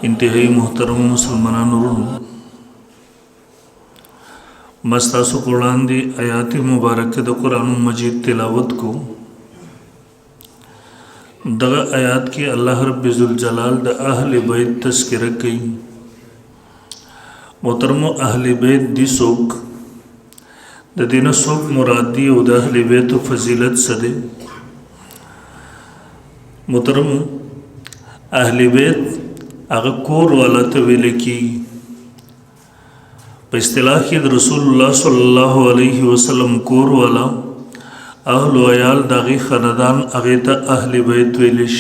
انتہائی محترم مسلمانان ورونو مستاسو قرآن دی آیات مبارک دا قرآن مجید تلاوت کو دغا آیات کی اللہ رب ذوالجلال دا اہل بیت تذکرہ کی محترم اہل بیت دی سوک دا دین سوک مراد دی او دا اہل بیت فضیلت صدے محترم اہل بیت اگر کور والا تویلے کی پا اصطلاح کی رسول اللہ صلی اللہ علیہ وسلم کور والا اہل و عیال داغی خاندان اغیتا اہل بیت ویلش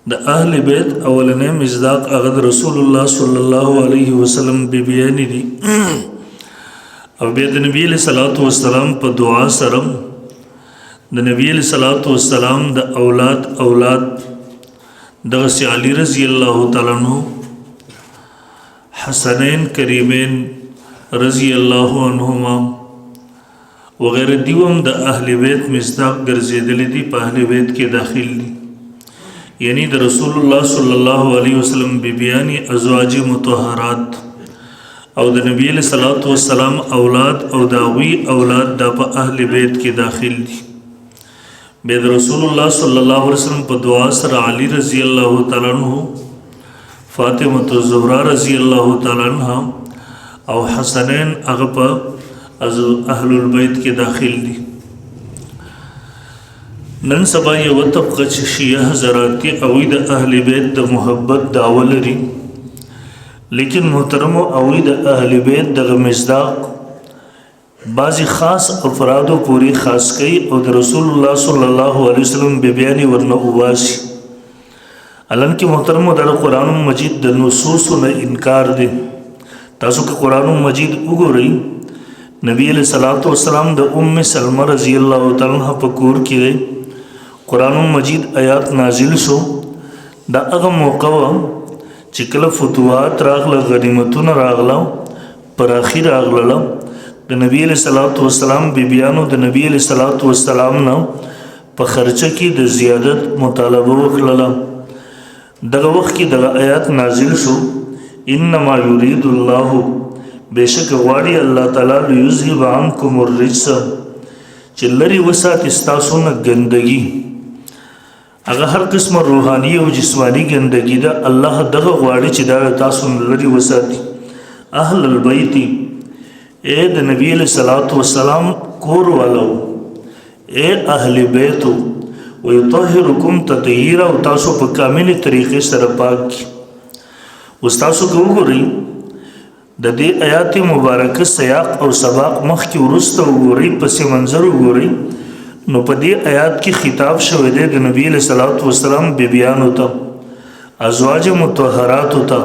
دا اہل بیت اولنے مزداق اغد رسول اللہ صلی اللہ علیہ وسلم بی بیانی دی او بید نبی علیہ السلام پا دعا سرم دا نبی علیہ السلام دا اولاد دغسی علی رضی اللہ تعالیٰ عنہ حسنین کریمین رضی اللہ عنہما وغیرہ دیوم دا اہل بیت مصداق گرزیدلی دی پا اہل بیت کے داخل دی یعنی دا رسول اللہ صلی اللہ علیہ وسلم بیبیانی ازواج مطہرات او دا نبی علیہ السلام اولاد او داوی اولاد دا پا اہل بیت کے داخل دی بید رسول اللہ صلی اللہ علیہ وسلم پا دعا سر علی رضی اللہ تعالیٰ عنہ فاطمة الزہرا رضی اللہ تعالیٰ عنہ او حسنین اغپا از اہل البیت کے داخل دی نن سبا یو طبقہ شیعہ حضراتی اوید اہل بیت دا محبت داولری لیکن محترم اوید اہل بیت دا مصداق بعضی خاص افرادو پوری خاص کئی او دا رسول اللہ صلی اللہ علیہ وسلم بیانی ورنہ اواسی علن کی محترم دا قرآن مجید دا نصوص نا انکار دے تاسو کہ قرآن مجید اگو رئی نبی علیہ السلام دا ام سلمہ رضی اللہ تعالیٰ پکور کی گئی قرآن مجید آیات نازل شو دا اغم موقع چکل فتوات راغلا غنیمتون راغلا پراخی راغلا دا نبی علیہ السلام بیبیانو دا نبی علیہ السلام نا پا خرچہ کی دا زیادت مطالبہ وکللا دغا وقت کی دغا آیات نازل شو انما یرید اللہ بے شک غواری اللہ تعالیٰ لیذہب عنکم الرجس چلری وسات استاسونا گندگی اگر ہر قسم روحانی و جسمانی گندگی دا اللہ دغا غواری چی دا تاسونا لری وساتی اہل البیتی اے دا نبی علیہ السلام کور والاو اے اہل بیتو ویطہرکم تطہیرا و تاسو پا کامل طریقے سر پاک کی استاسو کو گو رئی دا دے آیات مبارک سیاق اور سباق مخ کی ورست گو رئی پس منظر گو رئی نو پا دے آیات کی خطاب شویدے دا نبی علیہ السلام بیبیان ہوتا ازواج متحرات ہوتا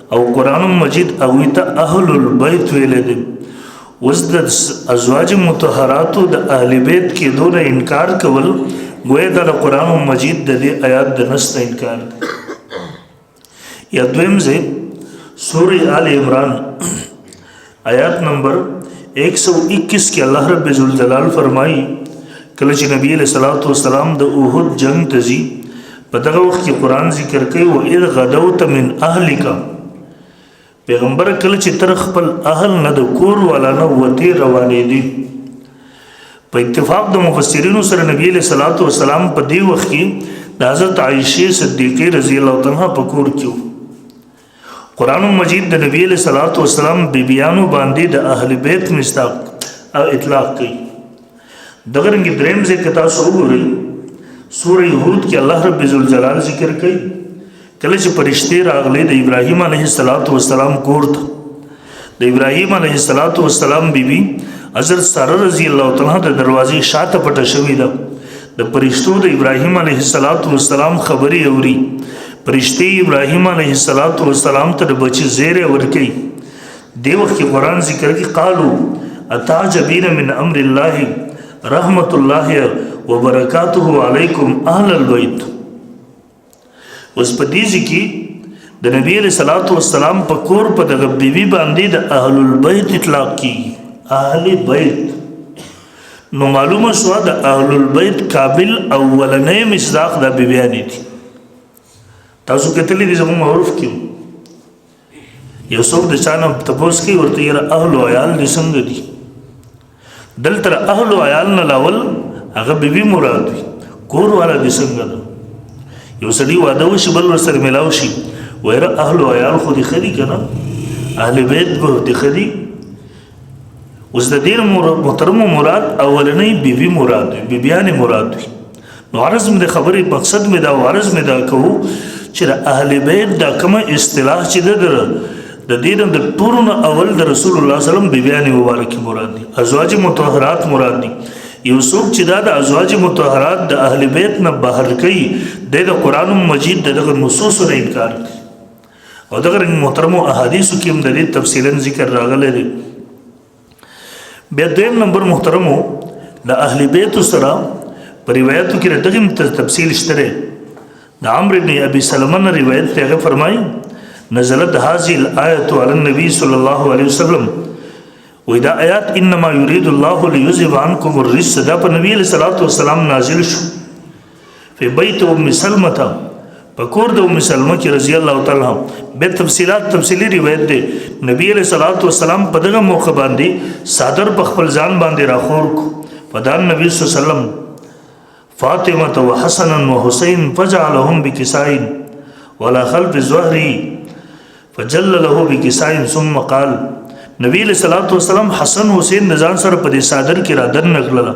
او قرآن مجید اویتا اہل البیت ویلے دے وزد ازواج متحراتو دا اہل بیت کی دون انکار کول گوئے دا قرآن مجید دا دے آیات دا نست انکار دے یا دویم سے سورہ آل عمران آیات نمبر 121 کی اللہ رب ذوالجلال فرمائی کلچ نبی علیہ السلام دا احد جنگ تزی پتغا وقت کی قرآن ذکر کئی وَإِذْ غَدَوْتَ مِنْ أَهْلِكَ پیغمبر کلچ ترخ پل اہل نا دا کور والا نا وطی روانے دی پا اتفاق دا مفسرین سر نبی علیہ السلام پا دی وقت کی دا حضرت عائشہ صدیقی رضی اللہ عنہ پا کور کیو قرآن مجید دا نبی علیہ السلام بیبیانو باندی دا اہل بیت مستاق اطلاق کی دغرنگی درم سے کتا سو گوری سورہ ہود کی اللہ رب ذوالجلال ذکر کی کلچ پرشتے راغلے دا ابراہیم علیہ السلام کور تھا دا ابراہیم علیہ السلام بی بی حضرت سارہ رضی اللہ تعالیٰ دا دروازی شاعت پتا شوی دا پرشتو دا ابراہیم علیہ السلام خبری اوری پرشتے ابراہیم علیہ السلام تا دا بچی زیر ورکی دے وقت کی قرآن ذکر کی قالو اتعجبین من امر اللہ رحمت اللہ وبرکاتہ علیکم اہل البیت اس پا دیزی کی دا نبی علیہ السلام پا کور پا دا بیوی باندی دا اہل البیت اطلاق کی اہل بیت نو معلوم شوا دا اہل البیت قابل اولنے مصداق دا بیبیانی تھی تاسو کتلی دي زموږ معروف کې یو څوک د چا نه تپوس کوي ورته یاره اهل و عیال دې څنګه دي دلته اهل و عیال نه لاول هغه بیبي مراد وي کور والا دې څنګه ده یو سړي واده وشي بل ورسره میلاو شي ویره اهل و عیال خو دې ښه دي که نه اهل بیت به دې ښه دي اوس د دې محترمو مراد اولنۍ بیبي مراد وي بیبیانې مراد وي نو عرض مې د خبرې مقصد مې دا عرض مې دا کوو چې د اهل بیت دا کومه اصطلاح چې ده د دې نه د ټولو نه اول د رسول الله وسلم بیبیانې مبارکې مراد دي ازواج مطهرات مراد دي یو څوک چې دا د ازواج مطهرات د اهل بیت نه بهر کوي د قرآن مجید دغه نصوصو نه انکار کوي او دغه محترمو احادیثو کې هم د دې تفصیلا ذکر راغلی دی بیا دویم نمبر محترمو د اهل بیتو سره په روایتو کې دغه تفصیل شته دی د عمرو بن ابي سلمه نه روایت دی هغه فرمایي نزلت هذه الآية على النبي صلى الله عليه وسلم وإذا آيات إنما يريد الله ليذهب عنكم الرجس دا پر نبی علیہ الصلوۃ والسلام نازل شو في بيت ام سلمة پکور د ام سلمہ کی رضی الله تعالی به تفصیلی روایت دی نبی علیہ الصلوۃ والسلام په دغه موقع باندې صادر په خپل ځان باندې راخور کو فدان نبی صلی الله علیه وسلم فاطمه وحسن وحسين فجعلهم بكساء ولا خلف ظهري فجل له بكساء ثم قال نبی علیہ الصلوۃ والسلام حسن حسین نزان سره په صادر کې را دن نکړه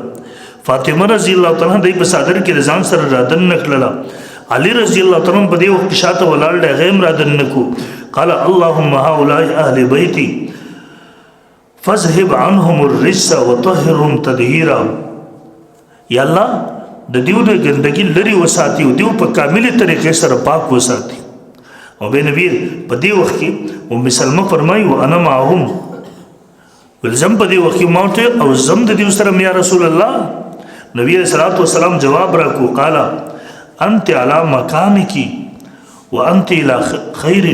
فاطمه رضی الله تعالی عنها په صادر کې نزان سره را دن نکړه علی رضی الله تعالی عنہ په دې وخت شاته ولال د غیم را دن نکو قال اللهم هؤلاء اهل بيتي فاذهب عنهم الرجس وطهرهم تطهيرا یا الله د دیو د ګندګي لري وساتي او دیو په کامله طریقې سره پاک وساتي او به نبی په دې وخت کې ام سلمہ فرمایي وانا معهم ولزم په دې وخت کې موت او زم د دیو سره یا رسول الله نبی صلی الله علیه وسلم جواب راکو قال انت على مكانك وانت الى خير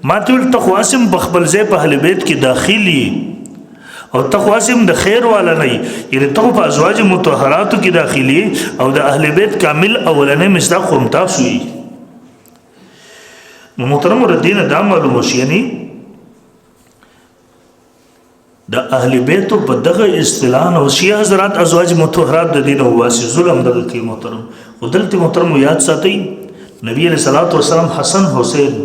ما تقول تخواسم بخبل زي په اهل بیت کې داخلي او تخواسم د خیر والا نه یعنی تو په ازواج مطهراتو کې داخلي او د اهل بیت کامل اولنې مصداق هم تاسو یې محترم الدین دا معلوم شي یعنی د اهل بیت په دغه اصطلاح او شیعه حضرات ازواج مطهرات د دین او واسي ظلم دغه کې محترم ودلته محترم یاد ساتي نبی علیہ الصلوۃ والسلام حسن حسین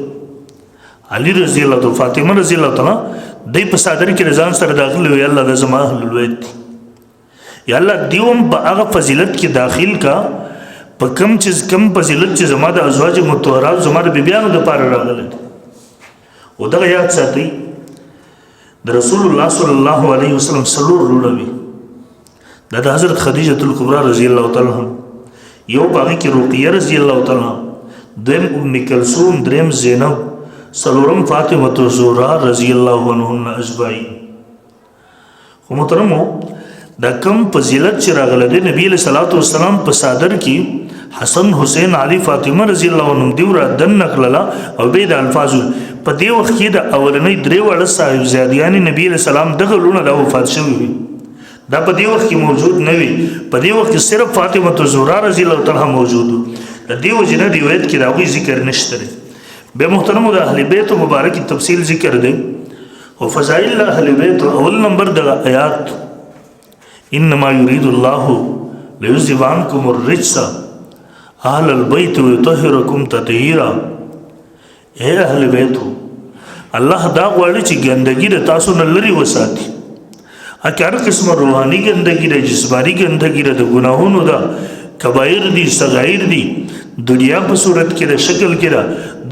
علی رضی الله تعالی فاطمه رضی الله تعالی دای په صادر کې رضان سره داخل وي الله د زما اهل البیت یا الله دیوم په هغه فضیلت کې داخل کا په کم چیز کم فضیلت چې زما د ازواج مطهرات زما د بیبیانو د پاره راغله او دغه یاد ساتي د رسول الله صلی الله علیه وسلم سلور رولوي د حضرت خدیجه الکبرى رضی الله تعالی عنها یو باغی کې رقیه رضی الله تعالی دویم ام کلثوم دریم زینب سلورم فاطمه الزهرا رضی الله عنهن اجمعین خو محترمو دا کم فضیلت چې راغله د نبی صلی الله علیه وسلم په صادر کې حسن حسین علی فاطمه رضی الله عنهم دی را دن نکړه او به د الفاظ په دې وخت کې د اولنۍ درې وړ صاحب زیادیانی نبی علیہ السلام دغه لونه د وفات شوی دا په دې وخت کې موجود نه وي په دې وخت کې صرف فاطمه الزهرا رضی الله تعالی موجود د دې وجنه روایت کې راوي ذکر نشته به محترم د اهل بیت مبارک تفصیل ذکر دی او فضائل اهل بیت اول نمبر د آیات انما يريد الله ليذهب عنكم الرجس اهل البيت ويطهركم تطهيرا اے اهل بیت الله دا غواړي چې ګندګي د تاسو نه لري وساتي هر قسم روحاني ګندګي د جسماني ګندګي د ګناهونو دا کبایر دي صغائر دي دنیا په صورت کې د شکل کې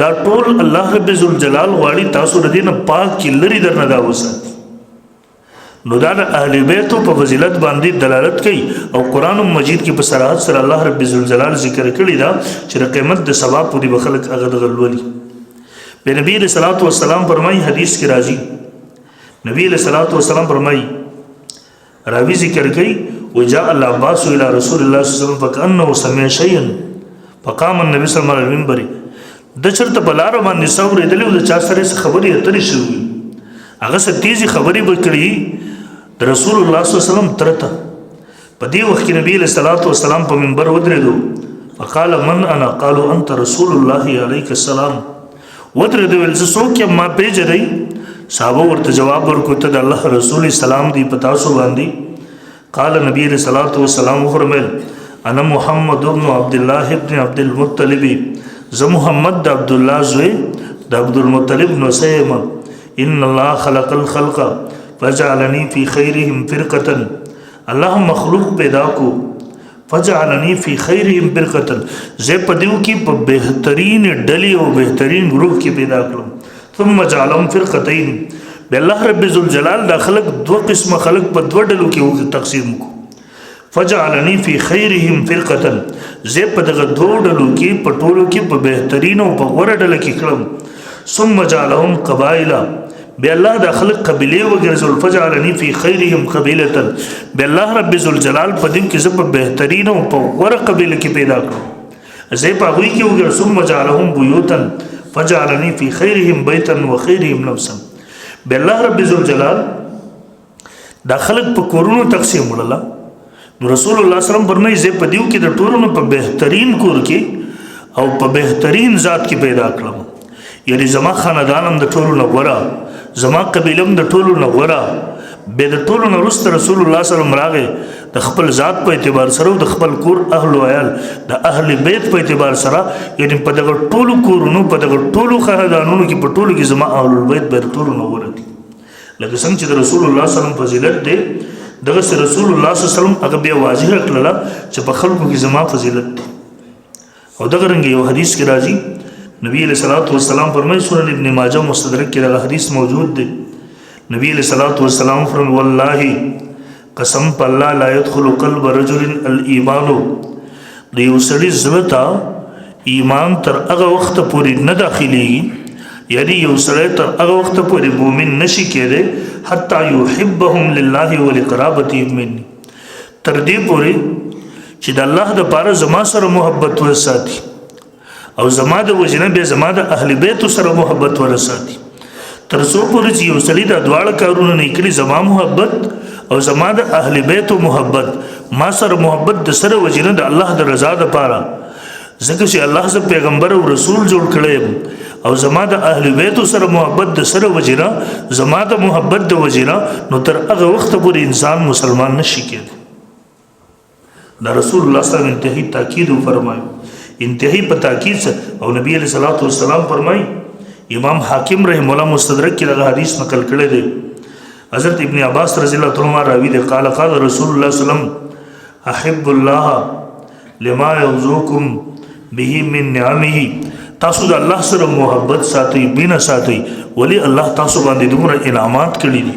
دا ټول الله رب ذوالجلال غواړي تاسو د دې نه پاک کې لري درنه دا وساتي نو دا د اهل بیت په فضیلت باندې دلالت کوي او قران مجید کې په صراحت سره الله رب ذوالجلال ذکر کړی دا چې د قیامت د ثواب پوری بخلق هغه د غلولي به نبی صلی الله علیه وسلم فرمایي حدیث کې راځي نبی صلی الله علیه وسلم فرمایي راوی ذکر کوي وجاء العباس الى رسول الله صلی الله علیه وسلم فكانه سمع شيئا فقام النبي صلی الله علیه وسلم منبر د چرته بلار باندې څور دلو د چا سره خبري اترې شوې هغه ستېزي خبري وکړي د رسول الله صلی الله علیه وسلم ترته په دې وخت کې نبی صلی الله علیه وسلم په منبر ودرېدو فقال من انا قالوا انت رسول الله عليك السلام ودرې د ویل څوک یم ما پیژنئ صحابه ورته جواب ورکړ ته د الله رسول سلام دی په تاسو باندې قال نبی علیہ الصلوۃ والسلام فرمایل انا محمد بن عبد الله ابن عبد المطلب ز محمد د عبد الله زوی د عبد المطلب نو سیم ان الله خلق الخلق فجعلني في خيرهم فرقه الله مخلوق پیدا کو فجعلني في خيرهم فرقه زه پدیو کی په بهترین ډلی او بهترین گروه کې پیدا کړم ثم جعلهم فرقتين بالله رب ذوالجلال دا خلق دو قسم خلق په دوه ډلو کې تقسیم کو فجعلني في خيرهم فرقه زه په دغه دوه ډلو کې په ټولو کې په بهترین او په غوړه ډله کې کړم ثم جعلهم قبائل بالله دا خلق قبيله وګرځول فجعلني في خيرهم قبيله بالله رب ذوالجلال په دې کې زه په بهترین او په غوړه قبيله کې پیدا کړم زه په هغه کې وګرځم ثم جعلهم بيوتا فجعلني في خيرهم بيتا وخيرهم نفسا بالله رب ذوالجلال دا خلق په کورونو تقسیم وړل نو رسول الله صلی الله علیه وسلم فرمایي زه په دیو کې د ټولونو په بهترین کور کې او په بهترین ذات کې پیدا کړم یعنی زما خاندان هم د ټولو نه غوره زما قبیله هم د ټولو نه غوره به د ټولو نه وروسته رسول الله صلی الله علیه وسلم راغی د خپل ذات په اعتبار سره او د خپل کور اهل او عیال د اهل بیت په اعتبار سره یعنی په دغه ټولو کورونو په دغه ټولو خاندانونو کې په ټولو کې زما اهل البیت به ټولو نه غوره دي لکه څنګه چې د رسول الله صلی الله علیه وسلم فضیلت دی دغه رسول الله صلی الله علیه وسلم هغه بیا واضح کړل چې په خلکو کې زما فضیلت دی او دغه رنګ یو حدیث کې راځي نبی علیہ الصلوۃ والسلام فرمایي سنن ابن ماجه مستدرک کې دا حدیث موجود دی نبی علیہ الصلوۃ والسلام فرمایي والله قسم په الله لا يدخل قلب رجل الايمان د یو سړي زړه ته ایمان تر هغه وخت پورې نه داخليږي یعنی یو سړی تر هغه وخت پورې مؤمن نشي کېدی حتی يحبهم لله ولقرابتهم مني تر دې پورې چې د الله د پاره زما سره محبت ورساتي او زما د وجنه به زما د اهل بیت سره محبت ورساتي تر څو پورې چې یو سړی د دواړه کارونه نه کړي زما محبت او زما د اهل بیت محبت ما سره محبت د سره وجنه د الله د رضا د پاره ځکه چې الله ز پیغمبر او رسول جوړ کړي او زما د اهل بیت سره محبت د سره وجنه زما د محبت د وجنه نو تر هغه وخت پورې انسان مسلمان نشي کېدی دا رسول الله صلی الله علیه وسلم انتهایی تاکید فرمایي انتهایی په تاکید او نبی علیہ الصلوۃ والسلام فرمایي امام حاکم رحم الله مستدرک کې دا حدیث نقل کړی دی حضرت ابن عباس رضی الله عنه راوی دی قال قال رسول الله صلی الله علیه وسلم احب الله لما يرزقكم به من نعمه تاسو د الله سره محبت ساتي بنا ساتي ولی الله تاسو باندې دومره انعامات کړی دي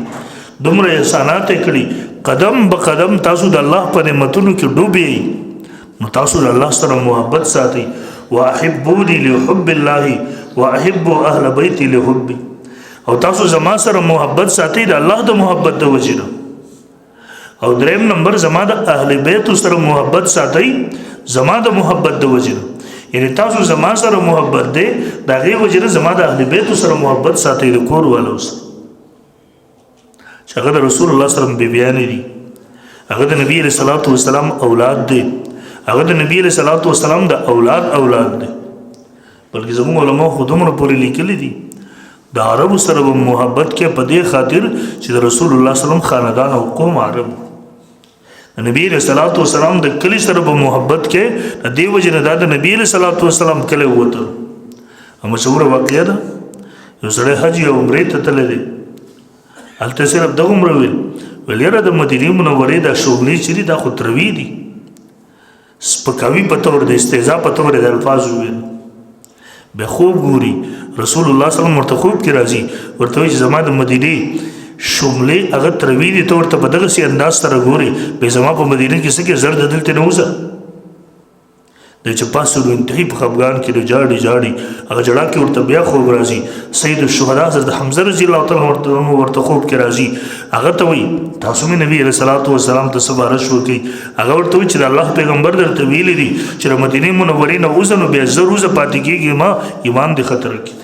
دومره احسانات کړی قدم به قدم تاسو د الله په نعمتونو کې ډوبئ نو تاسو د الله سره محبت ساتي واحبوني لحب الله واحب اهل بيتي لحبي او تاسو زما سره محبت ساتي د الله د محبت د وجنه او دریم نمبر زما د اهل بیت سره محبت ساتي زما د محبت د وجنه یعنی تاسو زما سره محبت دی دا غي وجنه زما د اهل بیت سره محبت ساتي د کور والو سره هغه د رسول الله صلی الله علیه وسلم بیان دي هغه د نبی علیہ الصلوۃ والسلام اولاد دي هغه د نبی علیہ الصلوۃ والسلام د اولاد دي بلکې زموږ علماء خودمره پوری لیکلي دي د عربو سره محبت کې په دې خاطر چې د رسول الله صلی الله علیه وسلم خاندان او قوم عرب نبی علیہ الصلوۃ والسلام د کلی سره محبت کې د دې وجه نه د نبی علیہ الصلوۃ والسلام کله وته مشهور واقعه ده یو سړی حج او عمره ته تللی هلته صرف د عمره ویل یاره د مدینې منورې دا شغلې چې دي دا خو تروي دي سپکاوي په تور د استهزاء په تور د الفاظ ویل به خوب ګوري رسول الله صلی الله علیه وسلم ورته خوب کې راځي ورته وایي چې زما د مدینې شغلې هغه تروي دي ته ورته په دغه سي انداز سره ګوري به زما په مدینه کې څه کې زر دلته نه وځه د چې پاسو د انتهایی په خفګان کې د جاړي هغه جړه کې ورته بیا خوب راځي سید الشهدا حضرت حمزه رضی الله تعالی ورته خوب کې راځي هغه ته وایي تاسو مې نبی علیہ الصلوۃ والسلام ته سپارښت وکړي هغه ورته وایي چې د الله پیغمبر درته ویلي دي چې د مدینې منورې نه وځه نو بیا زر وځه پاتې کېږي ما ایمان دې خطر کې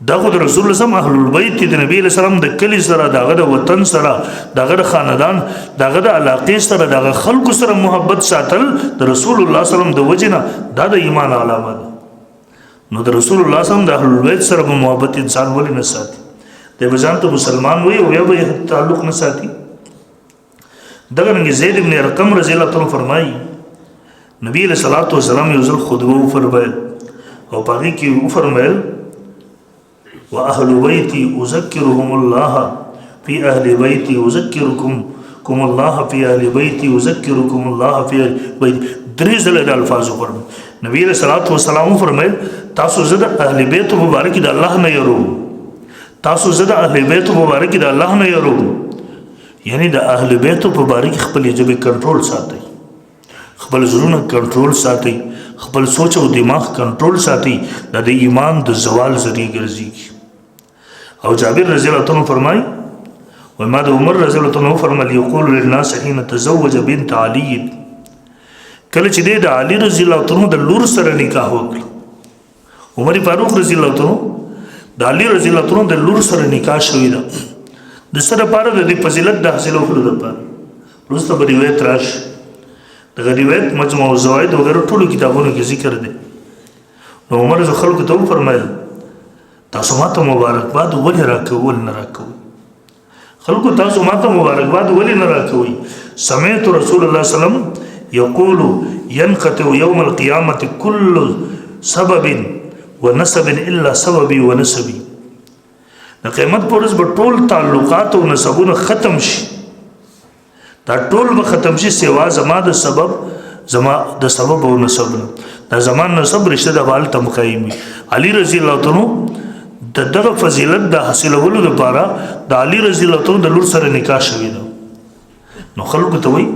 دا خو د رسول الله سم اهل البیت د نبی علیہ السلام د کلی سره دغه د وطن سره دغه د خاندان دغه د علاقې سره دغه خلکو سره محبت ساتل د رسول الله صلی الله علیه وسلم د وجنه دا د ایمان علامه ده نو د رسول الله صلی الله علیه وسلم د اهل البیت سره محبت انسان ولې نه ساتي د بزان ته مسلمان وي او بیا تعلق نه ساتي دغه رنګ زید ابن ارقم رضی الله عنه فرمایي نبی علیہ الصلوۃ والسلام یو ځل خطبه فرمایل او پاږي کې فرمایل وأهل بيتي أذكرهم الله في أهل بيتي أذكركم الله في أهل بيتي أذكركم الله في أهل بيتي درې ځله د الفاظو فرمایل نبی علیہ الصلوۃ والسلام فرمایل تاسو زه د اهل بیت مبارک د الله نه یرو تاسو زه د اهل بیت مبارک د الله نه یرو یعنی د اهل بیت مبارک خپل جبه کنټرول ساتي خپل زړونه کنټرول ساتي خپل سوچ او دماغ کنټرول ساتي د ایمان د زوال ذریعہ ګرځي او جابر رضی الله عنه فرمای و ما د عمر رضی الله عنه فرمایل یقول للناس حين تزوج بنت علي کله چې د علي رضی الله عنه د لور سره نکاح وکړ عمر فاروق رضی الله عنه د علي رضی الله عنه د لور سره نکاح شوی دا د سره پاره د فضیلت د حاصلو کړو لپاره روسته په روایت راش د روایت مجموع الزوائد وغیرہ ټولو کتابونو کې ذکر دي نو عمر ز خلکو ته فرمایل تاسو ماته مبارکباد ولې راکول نه راکوي خلکو تاسو ماته مبارکباد ولې نه راکوي سمعت رسول الله صلی الله علیه وسلم یقول ينقطع يوم القيامه كل سبب ونسب الا سببي ونسبي د قیامت پر ورځ به ټول تعلقات او نسبونه ختم شي دا ټول به ختم شي سوا زما د سبب او نسب دا زمان نسب رشتہ د حال تم قائم علی رضی الله عنه دغه فضیلت د حاصلولو لپاره د علی رضی الله عنه د لور سره نکاح شوی دا نو خلکو ته وای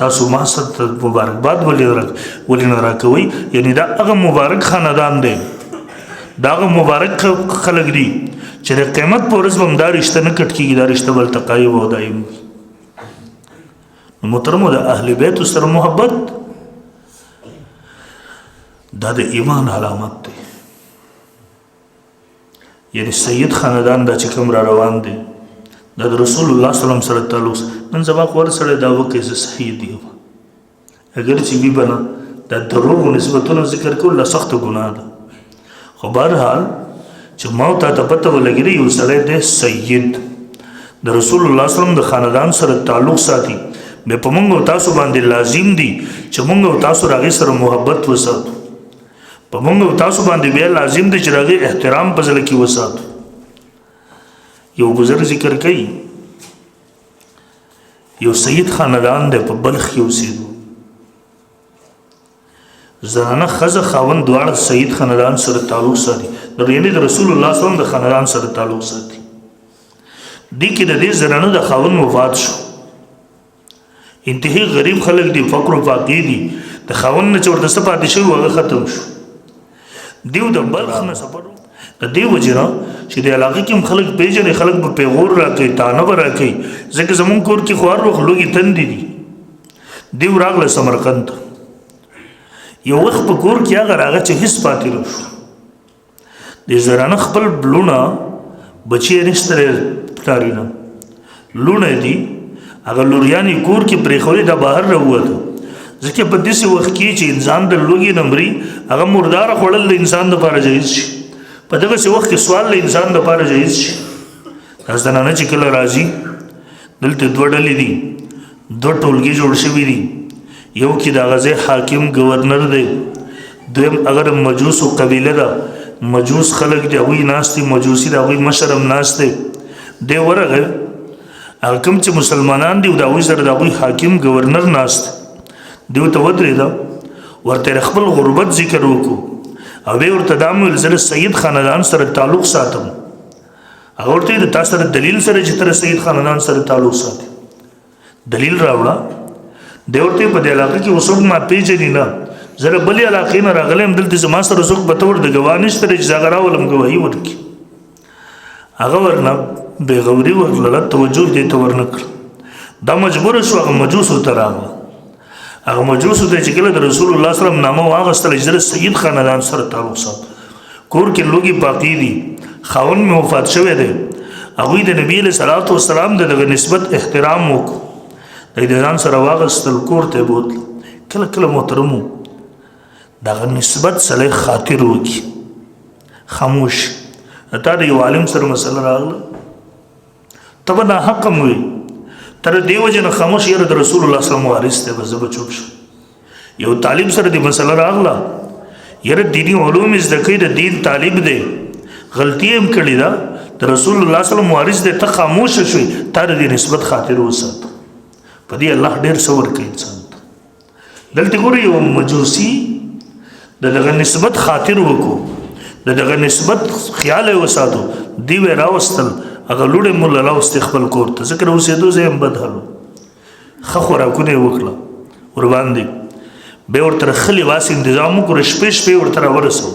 تاسو ما سره مبارکباد ولې نه راکوي یعنی دا هغه مبارک خاندان دی دا هغه مبارک خلک دي چې د قیامت پر ورځ هم دا رشتہ نه کټ کیږي دا رشتہ بل تقایب او دایم محترمو د اهل بیت سره محبت دا د ایمان علامت دی یعنی سید خاندان دا چې کوم را روان دي دا د رسول الله صلی الله علیه وسلم سره تعلق نن سبا کور سره دا وکړي چې صحیح دی اگر چې وی بنا دا دروغ نسبتونو ذکر کول لا سخت ګناه ده خو بهرحال چې موت ته پته ولګي یو سړی دی سید د رسول الله صلی الله علیه وسلم د خاندان سره تعلق ساتي به په موږ تاسو باندې لازم دي چې موږ تاسو راغی سره محبت وساتو په موږ تاسو باندې بیا لازم دي چې راغی احترام په ځل کې وساتو یو بزرګ ذکر کوي یو سید خاندان دی په بلخ کې اوسېدو زنانه ښځه خاوند دواړه سید خاندان سره تعلق ساتي یعنی د رسول الله صلی الله علیه وسلم د خاندان سره تعلق ساتي دې کې د دې زنانه د خاوند وفات شو انتهایی غریب خلک دي فقر او فقیر دي د خاوند نه چې ورته څه پاتې شوی هغه ختم شو دیو د بلخ نه سفر د دې وجه چې د علاقې کې خلک پیژنې خلک په پیغور راکوي تانه به راکوي ځکه زمونږ کور کې خوار روغ لوږې تندې دي دیو راغله سمرقند یو وخت په کور کې هغه راغی چې هېڅ پاتې نه شو د زرانه خپل لونه بچی نشته پلاري نه لونه دي هغه لوریانې کور کې پرېښولې دا بهر راووته ځکه په داسې وخت کې چې انسان د لوږې نه مري هغه مرداره خوړل د انسان دپاره جایز شي په دغسې وخت کې سوال د انسان دپاره جایز شي دا زنانه چې کله راځي دلته دوه ډلې دي دوه ټولګي جوړ شوي دي یو کې د هغه ځای حاکم گورنر دی دویم اگر مجوس قبیله ده مجوس خلک دي هغوی ناست دي مجوسي د هغوی مشر هم ناست دی دی ورغی هغه کوم چې مسلمانان دي او د هغوی سره د هغوی حاکم گورنر ناست دیو ته ودرېده ورته خپل غربت ذکر وکړو او بیا ورته دا ویل زه د سید خاندان سره تعلق ساتم هغه ورته د تا سره دلیل سره چې ته سید خاندان سره تعلق ساتي دلیل راوړه دی ورته په دې علاقه کې وسوک ما پیژنې نه زه د بلې علاقې نه راغلی یم دلته زما سره څوک به ته ورته ګواه نشته دی چې زه هغه راولم ګواهي ورکړي هغه ورنه بېغوري ورکړله توجه دې ته ورنه کړه دا مجبوره شو هغه مجوسو ته راغله هغه مجوسو ته چې کله د رسول الله صلی الله علیه وسلم نامه واخیستله چې زه د سید خاندان سره تعلق ساتم کور کې لوږې باقي دي خاون مې وفات شوی دی هغوی د نبي علیه صلات وسلام د دغه نسبت احترام وکړو د ځان سره واغستل کور ته بوتل کله کله محترمو دغه نسبت سره خاطر وکړي خاموش تا د یو عالم سره مسله راغله ته به ناحقه م وي تر دې وجې نه خاموش یاره د رسول الله صلی الله علیه وسلم وارث دی به زه به چوپ شم یو طالب سره دې مسله راغله یاره دیني علوم زده کوي د دین طالب دی غلطي هم کړې ده د رسول الله صلی الله علیه وسلم وارث دی ته خاموش شوي تا د دې نسبت خاطر وساته په دې الله ډېر څه ورکوي انسان ته دلته ګورې یو مجوسي د دغه نسبت خاطر وکړو د دغه نسبت خیال یې وساتو دیو یې راوستل هغه لوړې مولا راوستې خپل کور ته ځکه اوسېدو ځای هم بد حال و ښه خوراکونه یې وکړه ورباندې بیا ورته ښه لباس انتظام وکړو شپې ورته راورسوو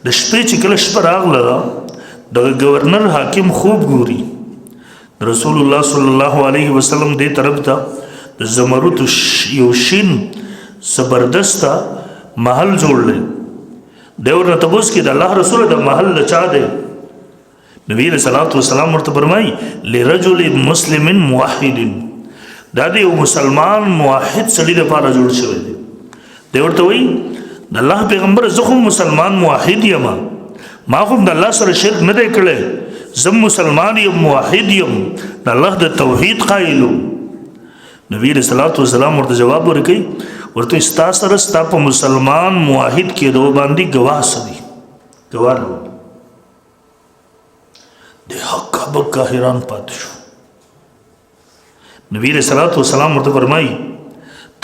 د شپې چې کله شپه راغله دغه گورنر حاکم خوب ګوري رسول الله صلی الله علیه وسلم دې طرف ته د زمرد یو شین زبردسته محل جوړلی دی ورنه تپوس کې د الله رسول د محل د چا دی نبی علیه صلات وسلام ورته فرمایي لرجل مسلم موحد دا د یو مسلمان موحد سړي دپاره جوړ شوی دی دی ورته وایي د الله پیغمبر زه خو مسلمان موحد یم ما خو د الله سره شرک نه دی کړی زه مسلمان یم موحد یم د الله د توحید قایل یم نبی علیه صلات وسلام ورته جواب ورکوي ورته ستا سره ستا په مسلمان موحد کېدو باندې ګواه څه دي ګواه نه د حقه بکه حیران پاتې شو نبی علیه صلات وسلام ورته فرمایي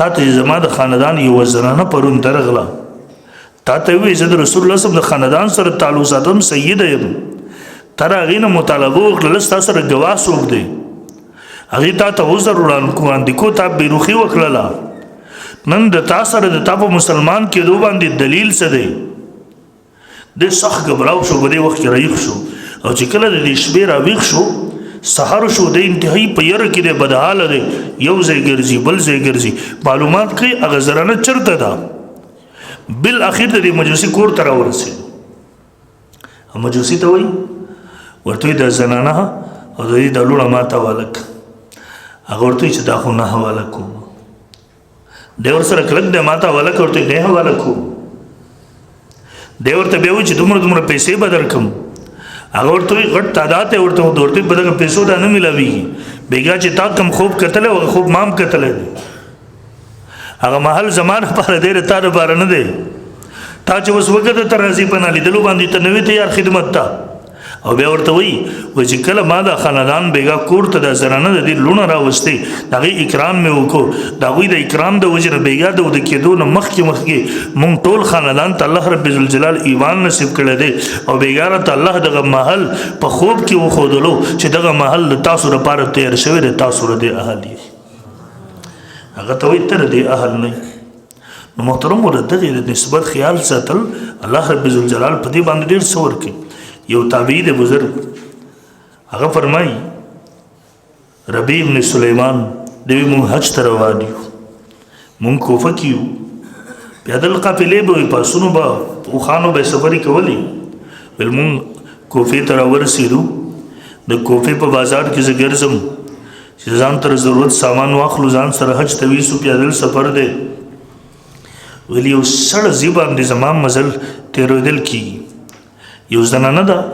تا ته زما د خاندان یوه زنانه پرون درغله تا ته وی زه د رسول الله صلی الله علیه وسلم د خاندان سره تعلق ساتم سید یم تر هغې نه مطالبه وکړله ستا سره ګواه څوک دی هغې تا ته عذر وړاندې کو تا بېروخي وکړله نن د تا سره د تا په مسلمان کېدو باندې دلیل څه دی دی سخت ګبراو شو په دې وخت کې رایق شو او چې کله د دې شپې راویښ شو سحر شو د انتهایی په یره کې دی بدحاله دی یو ځای ګرځي بل ځای ګرځي معلومات کوي هغه زرانه چېرته ده بالاخر د دې مجوسي کور ته راورسېد مجوسي ته وایي ورته وایي دا زنانه او د دې دا لوڼه ما ته حواله کړه هغه ورته وایي چې دا خو نه حواله کوم دی ورسره کلک دی ما ته حواله کړه ورته نه حواله کوم دی ورته بیا وایي چې دومره پیسې به درکړم هغه ورته وایي غټ تعداد دی ورته وایي په دغه پیسو دا نه میلاویږي بېګا چې تا کم خوب کتلی هغه خوب ما هم کتلی دی هغه محل زما لپاره دی د تا لپاره نه دی تا چې اوس وکته ته راځي په نالیدلو باندې ته نوې تیار خدمت ته او بیا ورته وایي چې کله ما دا خاندان بېګا کور ته دا زنانه د دې لوڼه راوستې د هغې اکرام مې وکړو د هغوی د اکرام د وجې نه بېګا د وده کېدو نه مخکې مونږ ټول خاندان ته الله رب ذوالجلال ایمان نصیب کړی دی او بېګا راته الله دغه محل په خوب کې وښودلو چې دغه محل د تاسو لپاره تیار شوی دی تاسو د دې اهل یې هغه ته وایي ته د دې اهل نه نو محترمو د دغې نسبت خیال ساتل الله رب ذوالجلال په دې باندې ډېر څه ورکوي یو تابعی دی بزرگ هغه فرمایي ربیع ابن سلیمان دوی مونږ حج ته روان یو مونږ کوفه کې یو پیادل قافلې به وي پاسونو به اوښانو به سفرې کولې ویل مونږ کوفې ته راورسېدو د کوفې په بازار کې زه ګرځم چې ځان ته ضرورت سامان واخلو ځان سره حج ته ویسو پیادل سفر دی ویل یو سړه ځي باندې زما مزل تېرېدل کېږي یو زنانه ده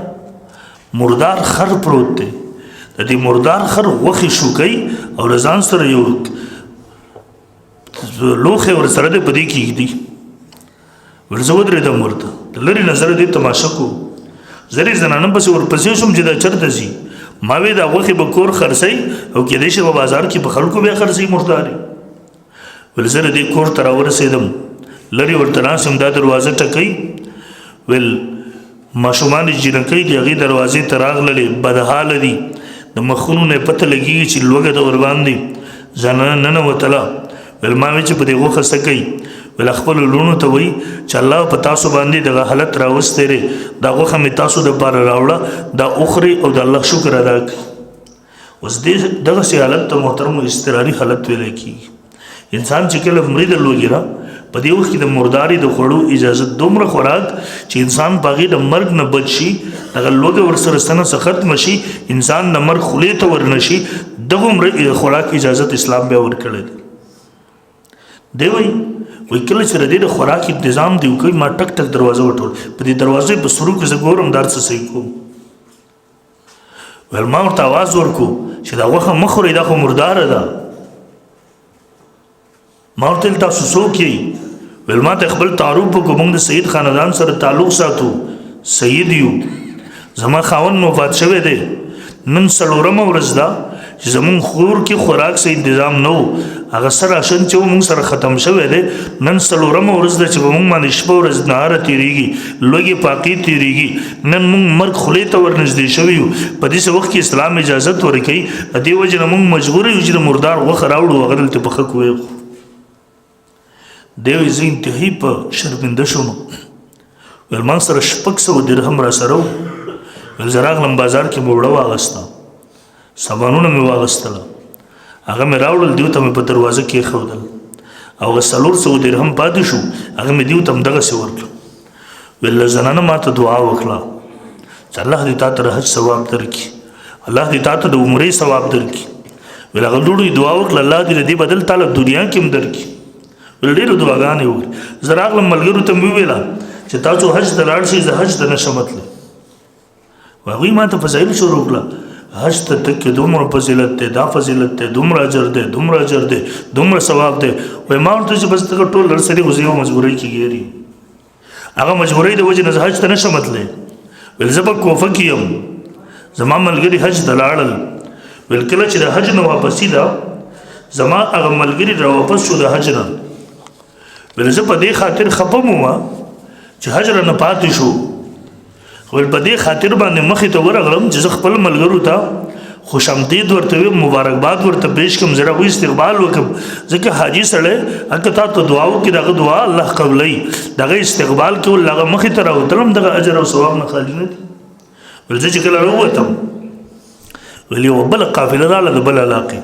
مردار خر پروت دی د دې مردار خر غوښې شوکوي او له ځان سره یو لوښی ورسره دی په دې کې ږدي ویل زه ودرېدم ورته د لرې نظره دې تماشه کوو زه دې زنانه پسې ورپسې شوم چې دا چېرته ځي ما وی دا غوښې به کور خرڅوي او کېدای شي په بازار کې په خلکو بیا خرڅوي مردارې ویل زه د دې کور ته راورسېدم لرې ورته ناست یم دا دروازه ټکوي ویل ماشومان جنکۍ د هغې دروازې ته راغللې بدحاله دي د مخونو نه پته لګېږي چې لوږه ده ورباندې زنانه ننوتله ویل ما وی چې په دې غوښه څه کوي ویل خپلو لوڼو ته وایي چې الله په تاسو باندې دغه حالت راوستی دی دا غوښه مې تاسو دپاره راوړه دا اخرې او د الله شکر ادا کړي اوس دغسې حالت ته محترمو اضطراري حالت ویلی کېږي انسان چې کله مري د لوږې نه په دې وخت کې د مرداري د خوړو اجازه دومره خوراک چې انسان په هغې د مرګ نه بچ شي دغه لوږه ورسره ستنه څخه ختمه شي انسان د مرګ خولې ته ورنه شي دغومره خوراک اجازت اسلام بیا ورکړی دی وایي کله چې د دې د خوراک انتظام دی وکړي ما ټک ټک دروازه وټول په دې دروازې په سرو کې زه ګورم دا څه صحیح کوم ویل ما ورته آواز ورکو چې دا غوښه مه خورئ دا خو مرداره ده ما ورته ویل تاسو څوک یئ ویل ما ته خپل تعارف وکړو موږ د سید خاندان سره تعلق ساتو سید یو زما خاوند وفات شوی دی نن څلورمه ورځ ده چې زمونږ خور کې خوراک څه انتظام نه و هغه سر راشن چې و موږ سره ختم شوی دی نن څلورمه ورځ ده چې په موږ باندې شپه ورځ نهاره تېرېږي لوږې پاقي تېرېږي نن موږ مرګ خولې ته ورنږدې شوي یو په داسې وخت کې اسلام اجازت ورکوي د دې وجې نه موږ مجبور یو چې د مردار غوښه راوړو هغه دلته پخه کړو دی وایي زه انتهایي په شرمنده شوم ویل ما سره 600 درهم را سره و ویل زه راغلم بازار کې مې وړه واغسته سامانونه مې واغستله هغه مې راوړل دیو ته مې په دروازه کې ایښودل او هغه 400 درهم پاتې شو هغه مې دیو ته همدغسې ورکړل ویل زنانه ما ته دعا وکړه چې الله دې تا ته د حج ثواب درکړي الله دې تا ته د عمرې ثواب درکړي ویل هغه لوړوي دعا وکړه الله دې د دې بدل تاله دنیا کې هم درکړي ویل ډېرې دعاګانې وکړي زه راغلم ملګرو ته مې وویله چې تاسو حج ته لاړ شئ زه حج ته نشم تللی هغوی ما ته فضایل شروع کړه حج ته تک کې دومره فضیلت دی دا فضیلت دی دومره اجر دی دومره اجر دی دومره ثواب دی وایي ما ورته چې بس دغه ټول لړسري خو زه یو مجبورۍ کې ګیر هغه مجبورۍ د وجې نه زه حج ته نشم تللی ویل زه په کوفه کې یم زما ملګري حج ته لاړل ویل کله چې د حج نه واپسي ده زما هغه ملګري را واپس شو د حج نه ویل زه په دې خاطر خفه وم چې حج رانه پاتې شو ویل په دې خاطر باندې مخې ته ورغلم چې زه خپل ملګرو ته خوش آمدید ورته ویم مبارکباد ورته پیش کړم زه هغوی استقبال وکړم ځکه حاجي سړی هلته تا ته دعا وکړي د هغه دعا الله قبلوي د هغه استقبال کول د هغه مخې ته راوتلم دغه اجر او ثواب نه خالي نه دي ویل زه چې کله راووتم ویل یوه بله قافله راغله د بل علاقې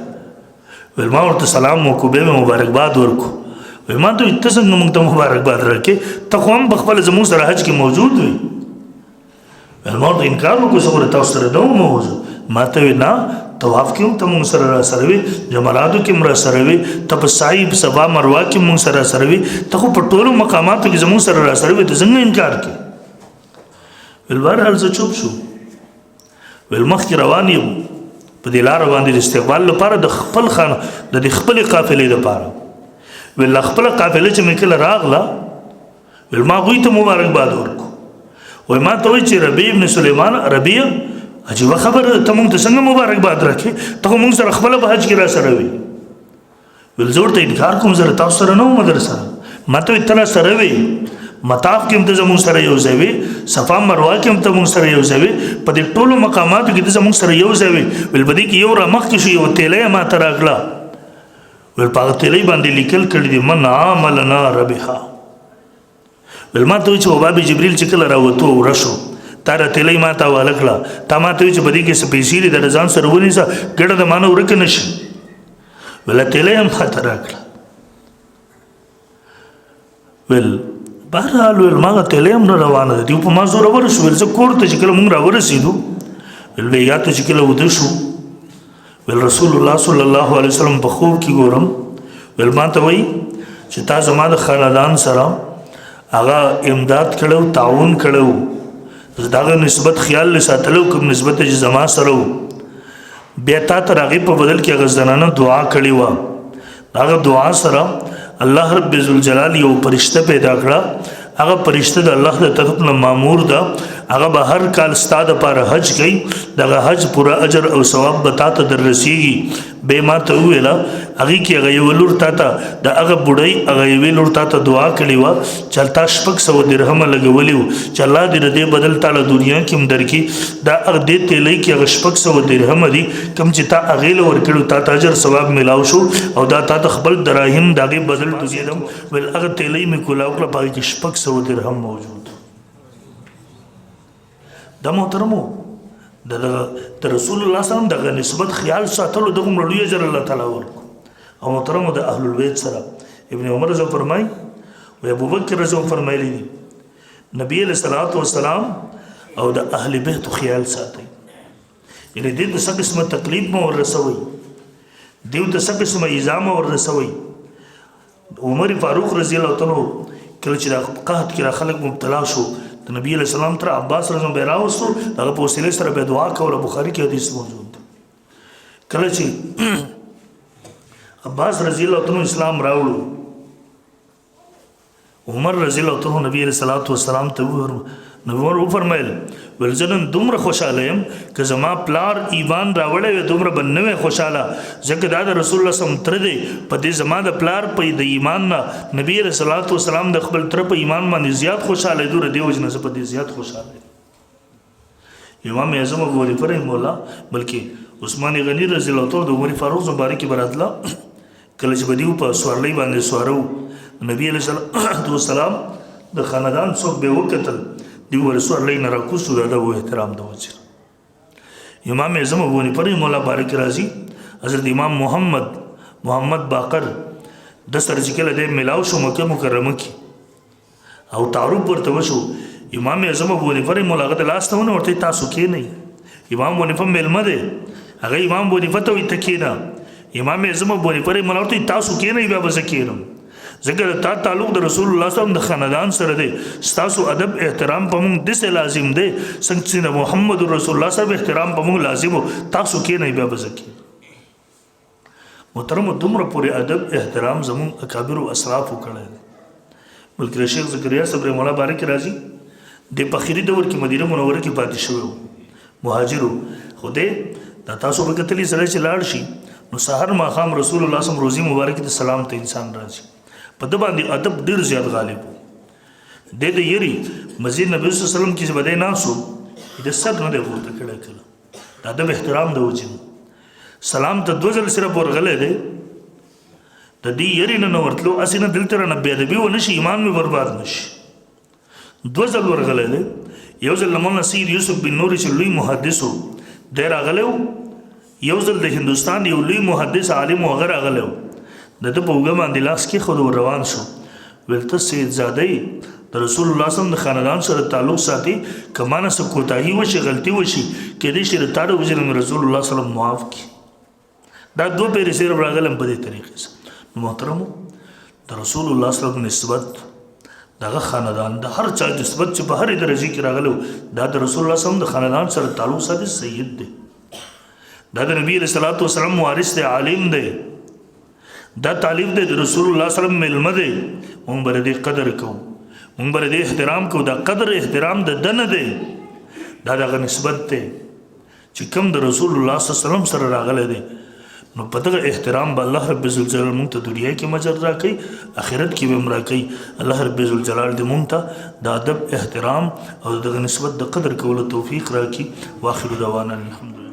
ویل ما ورته سلام وکړو بیا مې مبارکباد ورکړو ویل ما ته وایي ته څنګه موږ ته مبارکباد راکړې ته خو هم پخپله زموږ سره حج کې موجود وي ویل ما ورته انکار وکړو زه خو له تاسو سره نه وم موجود ما ته ویل نه طواف کې هم ته موږ سره را سره وي جمراتو کې هم را سره وي ته په سعی په صفا مروه کې موږ سره را سره وي ته خو په ټولو مقاماتو کې زموږ سره را سره وي ته څنګه انکار کوې ویل بهرحال زه چوپ شو ویل مخکې روان یم په دې لاره باندې د استقبال لپاره د خپل خانه د دې خپلې قافلې لپاره ویل لا خپله قافله چې مې کله راغله ویل ما هغوی ته مبارکباد ورکړو وایي ما ته وایي چې ربیع ابن سلیمان ربیع عجیبه خبره ته موږ ته څنګه مبارکباد راکړې ته خو موږ سره خپله په حج کې را سره وي ویل زه ورته انکار کوم زه له تاسو سره نه وم در سره ما ته وایي ته را سره وي مطاف کې هم ته زموږ سره یو ځای وي صفا مروه کې هم ته موږ سره یو ځای وي په دې ټولو مقاماتو کې ته زموږ سره یو ځای وي ویل په دې کې یو را مخکې شو یو تیلی یې ما ته راکړه ویل په هغه تیلی باندې لیکل کړي دي من عملنا ربحا ویل ما ته وایي چې باب جبریل چې کله راوتو وره شو تا را تیلی ما ته حواله کړه تا ما ته وایي چې په دې کې څه پیسې دي د ځان سره ونیسه ګډه د ما نه ورکه نه شي ویل تیلی هم ما ته راکړه ویل بهرحال ویل ما هغه تیلی هم نه روانه ده دوی په ما زوره ورسو ویل زه کور ته چې کله موږ راورسېدو ویل بیګا ته چې کله وده شو ویل رسول الله صلی الله علیه وسلم په خوب کې ګورم ویل ما ته وایي چې تا زما د خاندان سره هغه امداد کړی تعاون کړی دغه نسبت خیال لساتلو کوم نسبت چې زما سره و بیا تا ته هغې په بدل کې هغه زنانه دعا کړې وه هغه دعا سره الله رب ذوالجلال یو فرشته پیدا کړه هغه فرشته د الله د طرف نه مامور ده هغه به هر کال ستا دپاره حج کوي دغه حج پوره اجر او ثواب به تا ته در رسیږي بیا ما ته وویله هغې کې هغه یوه لور تا ته د هغه بوډۍ هغه یوې لور تا ته دعا کړې وه چې تا 600 درهمه لګولي وو چې الله دې د دې بدل تاله دنیا کې هم درکړي دا هغه دې تیلی کې هغه 600 درهمه دي کوم چې تا هغې له ورکړو تا ته اجر ثواب میلاو شو او دا تا ته خپل دراهم د هغې بدل توزېدم ویل هغه تیلی مې کولاو کړه په هغې کې 600 درهم موجود دا محترمو د رسول الله سلام دغه نسبت خیال ساتلو دغومره لوی اجر الله تعالی ورکړو او محترمو د اهل البیت سره ابن عمر زه فرمایي و ابو بکر رضی الله فرمایلی دي نبی علیہ الصلوۃ والسلام او د اهل بیت خیال ساتي یعنی دې د څه قسمه تکلیف مو ورسوي دیو د څه قسمه ایزا مو ورسوي عمر فاروق رضی الله تعالی کله چې د قحط کې خلک مبتلا شو د نبی علیہ السلام تر عباس رضی الله راوستو هغه په وسیله سره به دعا کوله بخاری کې حدیث موجود دی کله چې عباس رضی الله تعالی اسلام راوړو عمر رضی الله تعالی نبی علیہ السلام ته نبی فرمایل ولزنن دومره خوشاله يم که زما پلار ایمان راوړی وي دومره بنوي خوشاله ځکه دا د رسول الله سم تر دی په دې زما د پلار په د ایمان نه نبی رسول الله د خپل تر په ایمان باندې زیات خوشاله دوره دی وجنه په دې زیات خوشاله امام اعظم ابو حنیفه رحمه الله بلکې عثمان غنی رضی الله تعالی د عمر فاروق مبارک براتله کله چې بدیو په سوارلۍ باندې سوارو نبی علیہ السلام د خاندان څوک به وکتل دیو رسول الله نه راکوسو دا و احترام د وجه امام اعظم ابو حنیفه رحمه الله بارک راضی حضرت امام محمد باقر د سره چې کله د ملاو شو مکه مکرمه کې او تعارف ورته وشو امام اعظم ابو حنیفه رحمه الله د لاس ته ورته تاسو کې نه امام حنیفه ملمه ده هغه امام حنیفه ته وي تکینا امام اعظم ابو حنیفه رحمه الله ورته تاسو کې نه بیا وزکیرم ذکر تا تعلق د رسول الله صلی الله علیه وسلم د خاندان سره دی ستاسو ادب احترام په موږ دسه لازم دی څنګه چې محمد رسول الله صلی الله احترام په موږ لازم تاسو کې نه بیا بزکی محترم دومره پورې ادب احترام زمون اکابر او اسراف وکړل بلکې شیخ زکریا صبر مولا بارک راضی د پخیری دور کې مدینه منوره کې پاتې شو مهاجرو خوده د تاسو په کتلی سره چې لاړ شي نو سحر ماقام رسول الله صلی الله علیه وسلم روزي مبارک ته سلام ته انسان راځي په د باندې ادب ډیر زیات غالب د دې یری مسجد نبی صلی الله علیه وسلم کې بده ناسو د سر نه دی ورته کړه کړه د ادب احترام د وجه سلام ته دوزل سره ورغله دی د دې یری نه ورتلو اسینه دل تر نه بیا د بي ونشي ایمان می برباد نشي دوزل ورغله دی یو ځل مولا سید یوسف بن نور چې لوی محدثو ډیر غلو یو ځل د هندستان یو لوی محدث عالم وغیرہ غلو د په وګه باندې لاس کې خود روان شو ولته سید زاده د رسول الله صلی الله علیه وسلم د خاندان سره تعلق ساتي کمانه څه کوتاهی وشي غلطي وشي کې دې چې تاره وجه رسول الله صلی الله علیه وسلم معاف کی دا دوه پیری سره راغلم په دې طریقې سره محترمو د رسول الله صلی الله علیه وسلم نسبت دغه خاندان د هر چا نسبت چې په هر درجه کې راغلو دا د رسول الله صلی الله علیه وسلم د خاندان سره تعلق ساتي سید دی دا د نبی رسول الله صلی الله علیه وسلم وارث دی عالم دی دا تعلیف دی رسول الله صلی الله علیه وسلم ملمه دی مونږ بر دې قدر کوو مونږ بر دې احترام کوو دا قدر احترام د دنه دی دا دغه نسبت دی چې کوم د رسول الله صلی الله علیه وسلم سره راغلی دی نو په دغه احترام به الله رب الجلال مونږ ته دنیا کې مجر راکړي آخرت کې به هم راکړي الله رب الجلال دې مونږ ته د ادب احترام او دغه نسبت د قدر کولو توفیق راکړي واخر دعوانا الحمدلله